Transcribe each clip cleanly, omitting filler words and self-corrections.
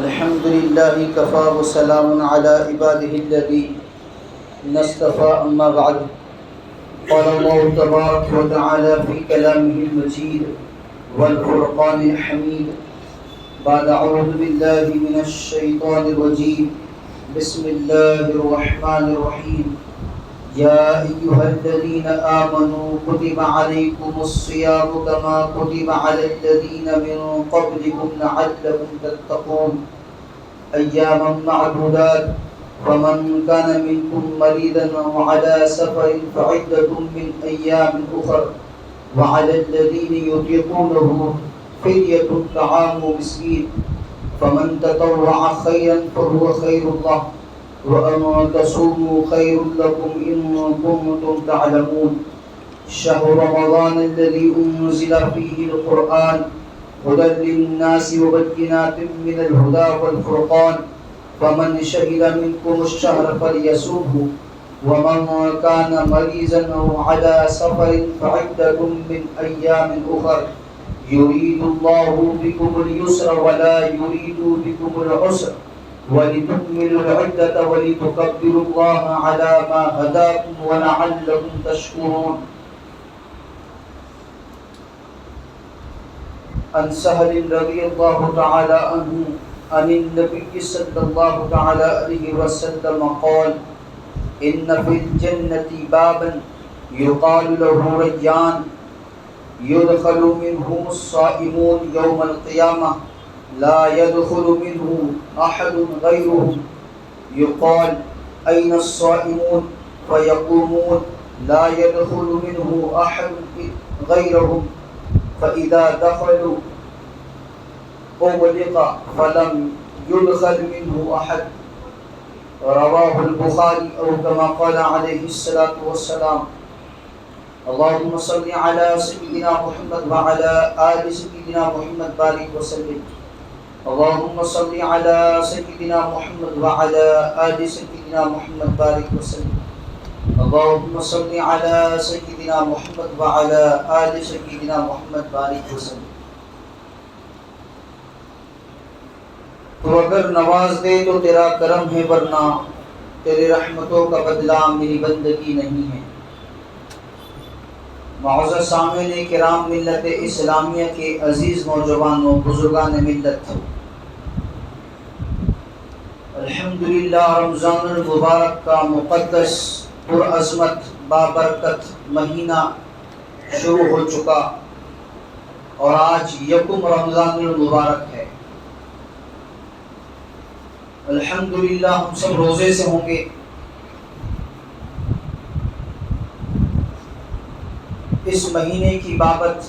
الحمد لله كفى وسلام على عباده الذين اصطفى أما بعد قال الله تبارك وتعالى في كلامه المجيد والفرقان الحميد بعد أعوذ بالله من الشيطان الرجيم بسم الله الرحمن الرحيم يا أيها الذين آمنوا كتب عليكم الصيام كما كتب على الذين من قبلكم لعلكم تتقون أياما معدودات فمن كان منكم مريضا أو على سفر فعدة من أيام أخر وعلى الذين يطيقونه فدية طعام مسكين فمن تطوع خيرا فهو خير له وأن تصوموا خير لكم إن كنتم تعلمون شهر رمضان الذي أنزل فيه القرآن هدى للناس وبينات من الهدى والفرقان فمن شهد منكم الشهر فليصومه ومن كان مريضا أو على سفر فعدة من أيام أخر يريد الله بكم اليسر ولا يريد بكم العسر ولتكملوا العدة ولتكبروا الله على ما هداكم ولعلكم تشكرون عن سهل رضي الله تعالى عنه عن النبي صلى الله تعالى عليه وسلم قال إن في الجنة بابا يقال له ريان يدخل منه الصائمون يوم القيامة لا يدخل منه أحد غيرهم يقال أين الصائمون فيقومون لا يدخل منه أحد غيرهم فإذا دخلوا أغلق فلم يدخل منه أحد رواه البخاري أو كما قال عليه الصلاة والسلام اللهم صل على سيدنا محمد وعلى آل سيدنا محمد بارك وسلم اللهم صل على سيدنا محمد وعلى آل سيدنا محمد بارك وسلم اللهم صل على سيدنا محمد وعلى آل سيدنا محمد بارك وسلم تو اگر نواز دے تو تیرا کرم ہے ورنہ تیری رحمتوں کا بدلہ میری بندگی نہیں ہے۔ معزز سامعین کرام، ملت اسلامیہ کے عزیز نوجوانوں، بزرگان ملت، الحمدللہ رمضان المبارک کا مقدس پرعظمت بابرکت مہینہ شروع ہو چکا اور آج یکم رمضان المبارک ہے۔ الحمدللہ ہم سب روزے سے ہوں گے۔ اس مہینے کی بابت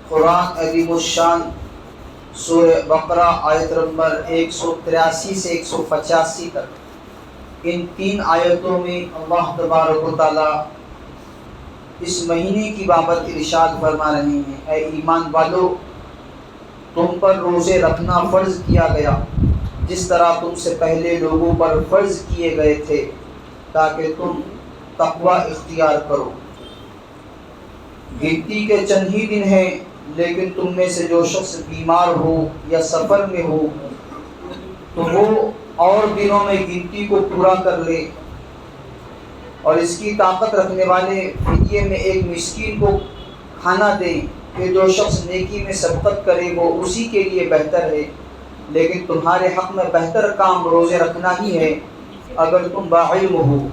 قرآن عظیم الشان سورہ بقرہ آیت نمبر 183 سے 185 تک، ان 3 آیتوں میں اللہ تبارک و تعالی اس مہینے کی بابت ارشاد فرما رہے ہیں، اے ایمان والو، تم پر روزے رکھنا فرض کیا گیا جس طرح تم سے پہلے لوگوں پر فرض کیے گئے تھے تاکہ تم تقوی اختیار کرو۔ گنتی کے چند ہی دن ہیں، لیکن تم میں سے جو شخص بیمار ہو یا سفر میں ہو تو وہ اور دنوں میں گنتی کو پورا کر لے، اور اس کی طاقت رکھنے والے فدیے میں ایک مسکین کو کھانا دیں کہ جو شخص نیکی میں سبقت کرے وہ اسی کے لیے بہتر ہے، لیکن تمہارے حق میں بہتر کام روزے رکھنا ہی ہے اگر تم باعلم ہو۔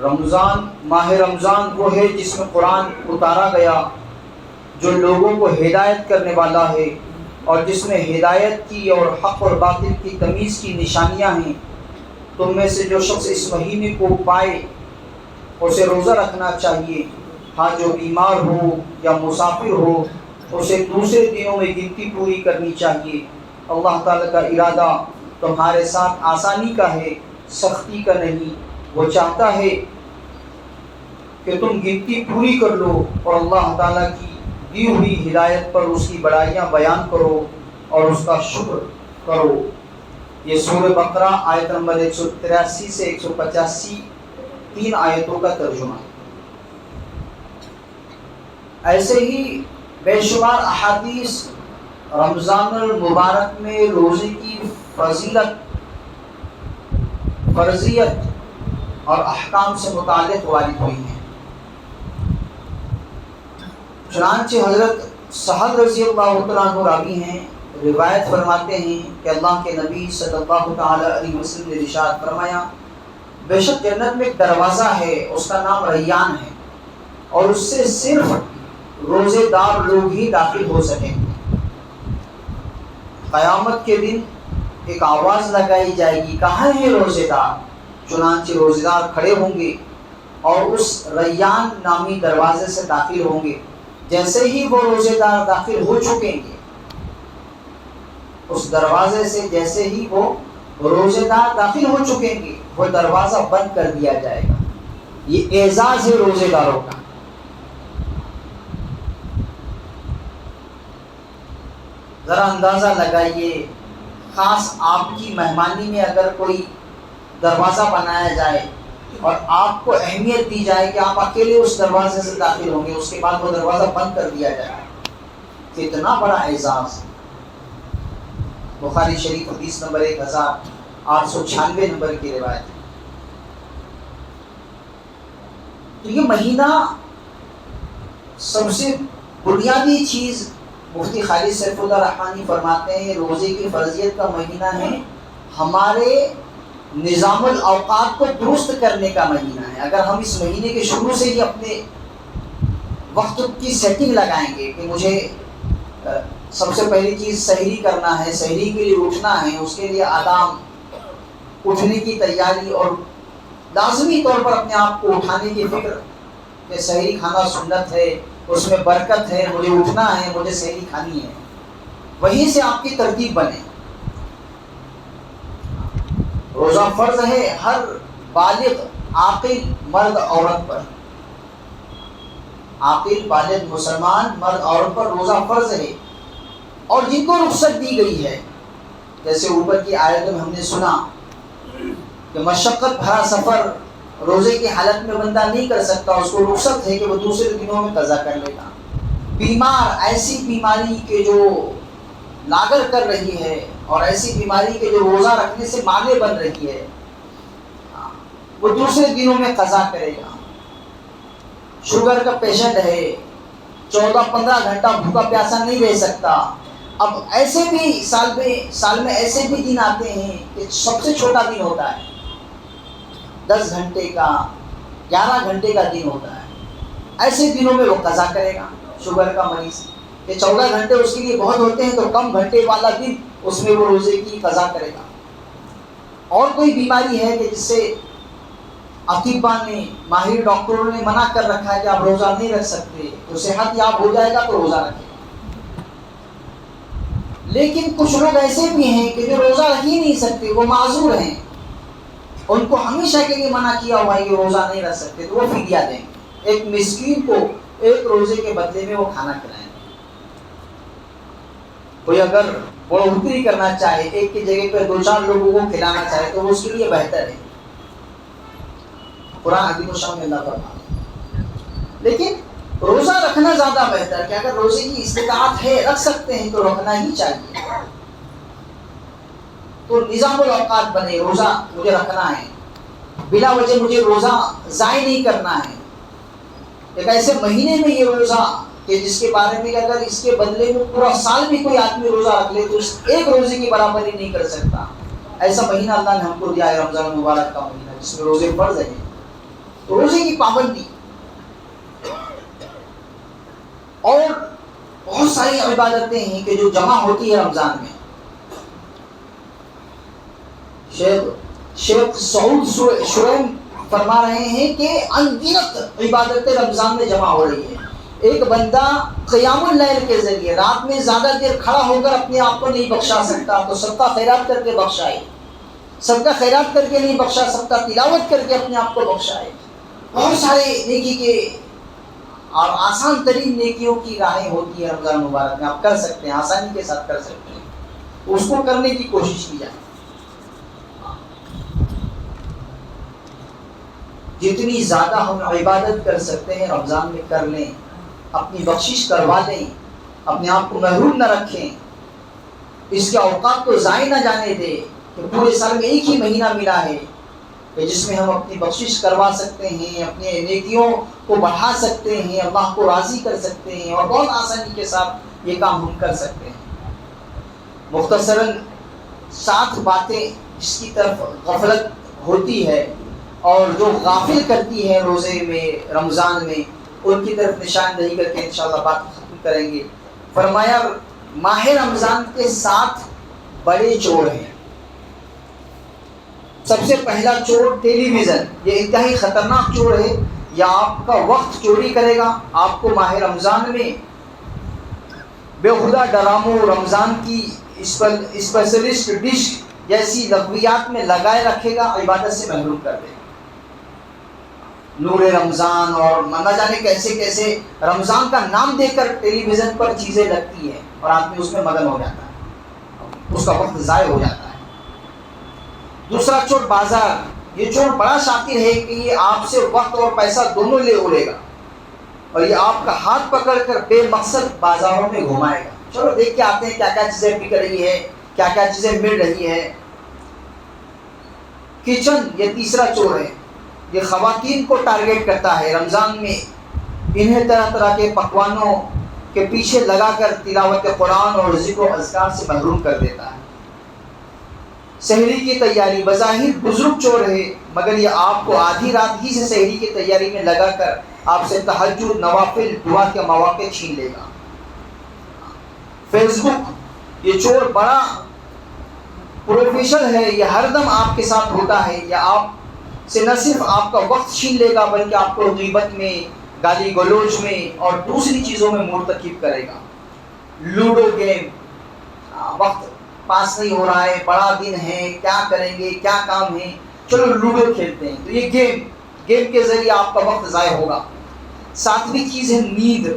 رمضان، ماہ رمضان وہ ہے جس میں قرآن اتارا گیا، جو لوگوں کو ہدایت کرنے والا ہے اور جس میں ہدایت کی اور حق اور باطل کی تمیز کی نشانیاں ہیں۔ تم میں سے جو شخص اس مہینے کو پائے اسے روزہ رکھنا چاہیے، ہاں جو بیمار ہو یا مسافر ہو اسے دوسرے دنوں میں گنتی پوری کرنی چاہیے۔ اللہ تعالیٰ کا ارادہ تمہارے ساتھ آسانی کا ہے، سختی کا نہیں۔ وہ چاہتا ہے کہ تم گنتی پوری کر لو اور اللہ تعالیٰ کی دی ہوئی ہدایت پر اس کی بڑائیاں بیان کرو اور اس کا شکر کرو۔ یہ سورہ بقرہ آیت نمبر 183 سے 185 3 آیتوں کا ترجمہ ہے۔ ایسے ہی بے شمار احادیث رمضان المبارک میں روزے کی فضیلت، فرضیت اور احکام سے متعلق وارد ہوئی ہیں۔ چنانچہ حضرت سہل رضی اللہ تعالیٰ عنہ راوی ہیں، روایت فرماتے ہیں کہ اللہ کے نبی صلی اللہ تعالی علیہ وسلم نے ارشاد فرمایا، بے شک جنت میں ایک دروازہ ہے، اس کا نام ریان ہے، اور اس سے صرف روزے دار لوگ ہی داخل ہو سکیں گے۔ قیامت کے دن ایک آواز لگائی جائے گی، کہاں ہے روزے دار؟ چنانچہ روزے دار کھڑے ہوں گے اور اس ریان نامی دروازے سے داخل ہوں گے۔ جیسے ہی وہ روزے دار داخل ہو چکیں گے، اس دروازے سے جیسے ہی وہ روزے دار داخل ہو چکیں گے، وہ دروازہ بند کر دیا جائے گا۔ یہ اعزاز ہے روزے داروں کا۔ ذرا اندازہ لگائیے، خاص آپ کی مہمانی میں اگر کوئی دروازہ بنایا جائے اور آپ کو اہمیت دی جائے کہ آپ اکیلے اس دروازے سے داخل ہوں گے، اس کے بعد وہ دروازہ بند کر دیا جائے، کتنا بڑا اعزاز۔ بخاری شریف حدیث نمبر 1896 نمبر کی روایت ہے۔ تو یہ مہینہ سب سے بنیادی چیز مفتی خالد سیف اللہ رحمانی فرماتے ہیں، روزے کی فرضیت کا مہینہ ہے، ہمارے نظام الاوقات کو درست کرنے کا مہینہ ہے۔ اگر ہم اس مہینے کے شروع سے ہی اپنے وقت کی سیٹنگ لگائیں گے کہ مجھے سب سے پہلی چیز سحری کرنا ہے، سحری کے لیے اٹھنا ہے، اس کے لیے آداب، اٹھنے کی تیاری اور لازمی طور پر اپنے آپ کو اٹھانے کی فکر کہ سحری کھانا سنت ہے، اس میں برکت ہے، مجھے اٹھنا ہے، مجھے سحری کھانی ہے، وہیں سے آپ کی ترتیب بنے۔ روزہ فرض ہے ہر بالغ عاقل مرد عورت پر، عاقل بالغ مسلمان مرد عورت پر روزہ فرض ہے، اور جن کو رخصت دی گئی ہے، جیسے اوپر کی آیت میں ہم نے سنا کہ مشقت بھرا سفر روزے کی حالت میں بندہ نہیں کر سکتا، اس کو رخصت ہے کہ وہ دوسرے دنوں میں قضا کر لے گا۔ بیمار، ایسی بیماری کے جو لاگر کر رہی ہے اور ایسی بیماری کے جو روزہ رکھنے سے مانع بن رہی ہے، وہ دوسرے دنوں میں قضا کرے گا۔ شوگر کا پیشنٹ ہے، 14-15 گھنٹہ بھوکا پیاسا نہیں رہ سکتا۔ اب ایسے بھی سال میں ایسے بھی دن آتے ہیں کہ سب سے چھوٹا دن ہوتا ہے، 10 گھنٹے کا، 11 گھنٹے کا دن ہوتا ہے، ایسے دنوں میں وہ قضا کرے گا۔ شوگر کا مریض کہ 14 گھنٹے اس کے لیے بہت ہوتے ہیں، تو کم گھنٹے والا دن اس میں وہ روزے کی قضا کرے گا۔ اور کوئی بیماری ہے کہ جس سے اطباء نے، ماہر ڈاکٹروں نے منع کر رکھا ہے کہ آپ روزہ نہیں رکھ سکتے، تو صحت یاب ہو جائے گا تو روزہ رکھے گا۔ لیکن کچھ لوگ ایسے بھی ہیں کہ جو روزہ رکھ ہی نہیں سکتے، وہ معذور ہیں، ان کو ہمیشہ کے لیے منع کیا ہوا ہے کہ روزہ نہیں رکھ سکتے، تو وہ فدیہ دیں گے، ایک مسکین کو ایک روزے کے بدلے میں وہ کھانا کھلائیں گے۔ کوئی اگر بڑھوتری کرنا چاہے، ایک کی جگہ پہ 2-4 لوگوں کو کھلانا چاہے، تو وہ اس کے لیے بہتر ہے۔ قرآن حدیث و شام میں اللہ فرماتا ہے۔ لیکن روزہ رکھنا زیادہ بہتر ہے کہ اگر روزے کی استطاعت ہے، رکھ سکتے ہیں، تو رکھنا ہی چاہیے۔ تو نظام الاوقات بنے، روزہ مجھے رکھنا ہے، بلا وجہ مجھے روزہ ضائع نہیں کرنا ہے۔ ایک ایسے مہینے میں یہ روزہ کہ جس کے بارے میں اگر اس کے بدلے میں پورا سال بھی کوئی آدمی روزہ رکھ لے تو اس ایک روزے کی برابری نہیں کر سکتا، ایسا مہینہ اللہ نے ہم کو دیا ہے، رمضان المبارک کا مہینہ، جس میں روزے فرض ہیں۔ تو روزے کی پابندی اور بہت ساری عبادتیں ہیں کہ جو جمع ہوتی ہے رمضان میں۔ شیخ سعود شریم فرما رہے ہیں کہ انگنت عبادتیں رمضان میں جمع ہو رہی ہیں۔ ایک بندہ قیام اللیل کے ذریعے رات میں زیادہ دیر کھڑا ہو کر اپنے آپ کو نہیں بخشا سکتا، تو صدقہ خیرات کر کے بخشائے، صدقہ خیرات کر کے نہیں بخشا سکتا، تلاوت کر کے اپنے آپ کو بخشائے۔ بہت سارے نیکی کے اور آسان ترین نیکیوں کی راہیں ہوتی ہیں رمضان مبارک میں، آپ کر سکتے ہیں، آسانی کے ساتھ کر سکتے ہیں، اس کو کرنے کی کوشش کی جائے۔ جتنی زیادہ ہم عبادت کر سکتے ہیں رمضان میں کر لیں، اپنی بخشش کروا لیں، اپنے آپ کو محروم نہ رکھیں، اس کے اوقات کو ضائع نہ جانے دیں کہ پورے سال میں ایک ہی مہینہ ملا ہے کہ جس میں ہم اپنی بخشش کروا سکتے ہیں، اپنے نیکیوں کو بڑھا سکتے ہیں، اللہ کو راضی کر سکتے ہیں، اور بہت آسانی کے ساتھ یہ کام ہم کر سکتے ہیں۔ مختصراً 7 باتیں جس کی طرف غفلت ہوتی ہے اور جو غافل کرتی ہے روزے میں، رمضان میں، ان کی طرف نشاندہی کر کے انشاءاللہ بات ختم کریں گے۔ فرمایا ماہ رمضان کے 7 بڑے چور ہیں۔ سب سے پہلا چور ٹیلی ویژن، یہ انتہائی خطرناک چور ہے۔ یہ آپ کا وقت چوری کرے گا، آپ کو ماہ رمضان میں بےہودہ ڈراموں، رمضان کی اسپیشلسٹ ڈش جیسی لغویات میں لگائے رکھے گا، عبادت سے محروم کر دے گا۔ نور رمضان اور نہ جانے کیسے کیسے رمضان کا نام دے کر ٹیلی ویژن پر چیزیں لگتی ہیں اور آدمی اس میں مگن ہو جاتا ہے، اس کا وقت ضائع ہو جاتا ہے۔ دوسرا چور بازار، یہ چور بڑا شاطر ہے کہ یہ آپ سے وقت اور پیسہ دونوں لے اڑے گا، اور یہ آپ کا ہاتھ پکڑ کر بے مقصد بازاروں میں گھمائے گا، چلو دیکھ کے آتے ہیں کیا کیا چیزیں بک رہی ہے، کیا کیا چیزیں مل رہی ہے۔ کچن، یہ تیسرا چور ہے، یہ خواتین کو ٹارگیٹ کرتا ہے، رمضان میں انہیں طرح طرح کے پکوانوں کے پیچھے لگا کر تلاوت قرآن اور ذکر و اذکار سے محروم کر دیتا ہے۔ سحری کی تیاری، بظاہر بزرگ چور ہے مگر یہ آپ کو آدھی رات ہی سے سحری کی تیاری میں لگا کر آپ سے تہجد، نوافل، دعا کے مواقع چھین لے گا۔ فیس بک، یہ چور بڑا پروفیشنل ہے، یہ ہر دم آپ کے ساتھ ہوتا ہے، یا آپ سے نہ صرف آپ کا وقت چھین لے گا بلکہ آپ کو غیبت میں، گالی گلوچ میں اور دوسری چیزوں میں مرتکب کرے گا۔ لوڈو گیم، وقت پاس نہیں ہو رہا ہے، بڑا دن ہے، کیا کریں گے، کیا کام ہے، چلو لوڈو کھیلتے ہیں، تو یہ گیم کے ذریعے آپ کا وقت ضائع ہوگا۔ 7ویں چیز ہے نیند،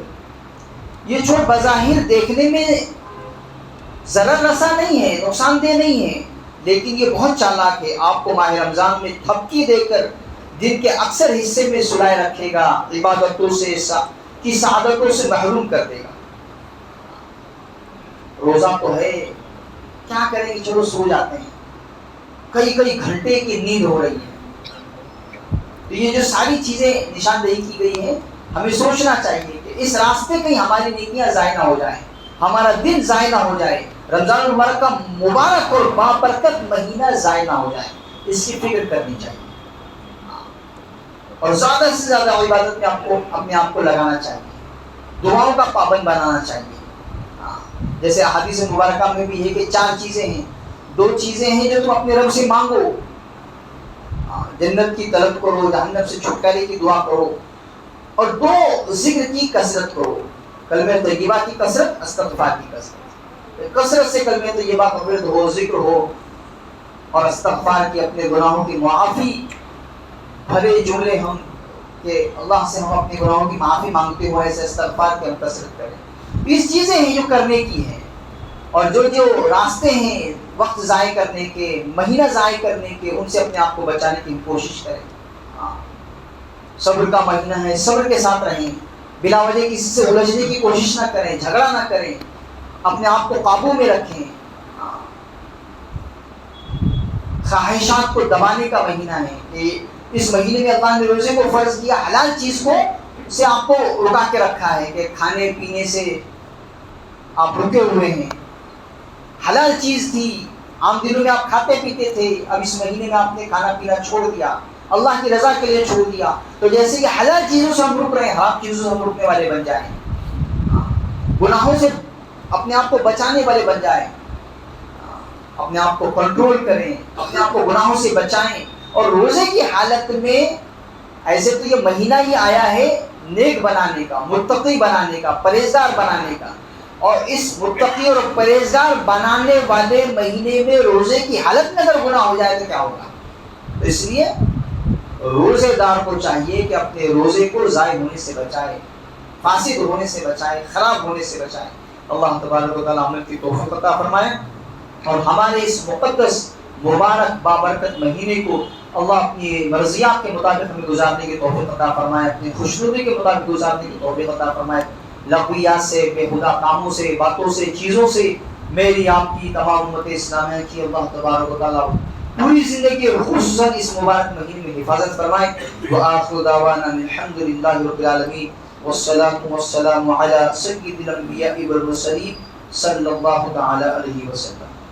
یہ چور بظاہر دیکھنے میں ضرر رساں نہیں ہے، نقصان دہ نہیں ہے، لیکن یہ بہت چالاک ہے، آپ کو ماہ رمضان میں تھپکی دے کر دن کے اکثر حصے میں سلائے رکھے گا، عبادتوں سے کی سعادتوں سے محروم کر دے گا۔ روزہ تو ہے، کیا کریں گے، چلو سو جاتے ہیں، کئی گھنٹے کی نیند ہو رہی ہے۔ تو یہ جو ساری چیزیں نشاندہی کی گئی ہیں، ہمیں سوچنا چاہیے کہ اس راستے کہیں ہماری نیکیاں ضائع نہ ہو جائیں، ہمارا دن ضائع نہ ہو جائے، رمضان المبارک کا مبارک اور بابرکت مہینہ ضائع نہ ہو جائے، اس کی فکر کرنی چاہیے، اور زیادہ سے زیادہ عبادت میں اپنے آپ کو لگانا چاہیے، دعاؤں کا پابند بنانا چاہیے۔ جیسے حدیث مبارکہ میں بھی ہے کہ 4 چیزیں ہیں، 2 چیزیں ہیں جو تم اپنے رب سے مانگو، جنت کی طلب کرو، جہنم سے چھٹکارے کی دعا کرو، اور 2 ذکر کی کثرت کرو، کلمہ طیبہ کی کثرت، استغفار کی کثرت سے کلمہ طیبہ کا ہو، ذکر ہو، اور استغفار کی، اپنے گناہوں کی معافی بھرے جملے ہم کہ اللہ سے ہم اپنے گناہوں کی معافی مانگتے ہوئے ایسے استغفار کی ہم کثرت کریں۔ 20 چیزیں ہیں جو کرنے کی ہیں، اور جو راستے ہیں وقت ضائع کرنے کے، مہینہ ضائع کرنے کے، ان سے اپنے آپ کو بچانے کی کوشش کریں۔ صبر کا مہینہ ہے، صبر کے ساتھ رہیں، بلا وجہ کسی سے الجھنے کی کوشش نہ کریں، جھگڑا نہ کریں، اپنے آپ کو قابو میں رکھیں۔ خواہشات کو دبانے کا مہینہ ہے کہ اس مہینے میں اللہ نے روزے کو فرض کیا، حلال چیز کو سے آپ کو رکا کے رکھا ہے کہ کھانے پینے سے آپ رکے ہوئے ہیں، حلال چیز تھی، عام دنوں میں آپ کھاتے پیتے تھے، اب اس مہینے میں آپ نے کھانا پینا چھوڑ دیا، اللہ کی رضا کے لیے چھوڑ دیا، تو جیسے کہ حلال چیزوں سے ہم رک رہے ہیں، حرام چیزوں سے ہم رکنے والے بن جائیں، گناہوں سے اپنے آپ کو بچانے والے بن جائیں، اپنے آپ کو کنٹرول کریں، اپنے آپ کو گناہوں سے بچائیں۔ اور روزے کی حالت میں ایسے تو یہ مہینہ ہی آیا ہے نیک بنانے کا، متقی بنانے کا، پرہیزگار بنانے کا، اور اس متقی اور پرہیزگار بنانے والے مہینے میں روزے کی حالت میں اگر گناہ ہو جائے تو کیا ہوگا؟ تو اس لیے روزے دار کو چاہیے کہ اپنے روزے کو ضائع ہونے سے بچائے، فاسد ہونے سے بچائے، خراب ہونے سے بچائے۔ اللہ تبارک و تعالیٰ عمل کی توفیق عطا فرمائے، اور ہمارے اس مقدس مبارک بابرکت مہینے کو اللہ اپنی مرضیات کے مطابق ہمیں گزارنے کی توفیق عطا فرمائے، اپنی خوشنودی کے مطابق گزارنے کی توفیق عطا فرمائے۔ لغویات سے، بےہودہ کاموں سے، باتوں سے، چیزوں سے میری آپ کی تمام امت اسلامیہ کی اللہ تبارک و تعالیٰ پوری زندگی خصوصاً اس مبارک مہینے میں حفاظت فرمائے۔ وآخر دعوانا الحمد للہ رب العالمین والصلاة والسلام علی سید الانبیاء والمرسلین صلی اللہ تعالی علیہ وسلم۔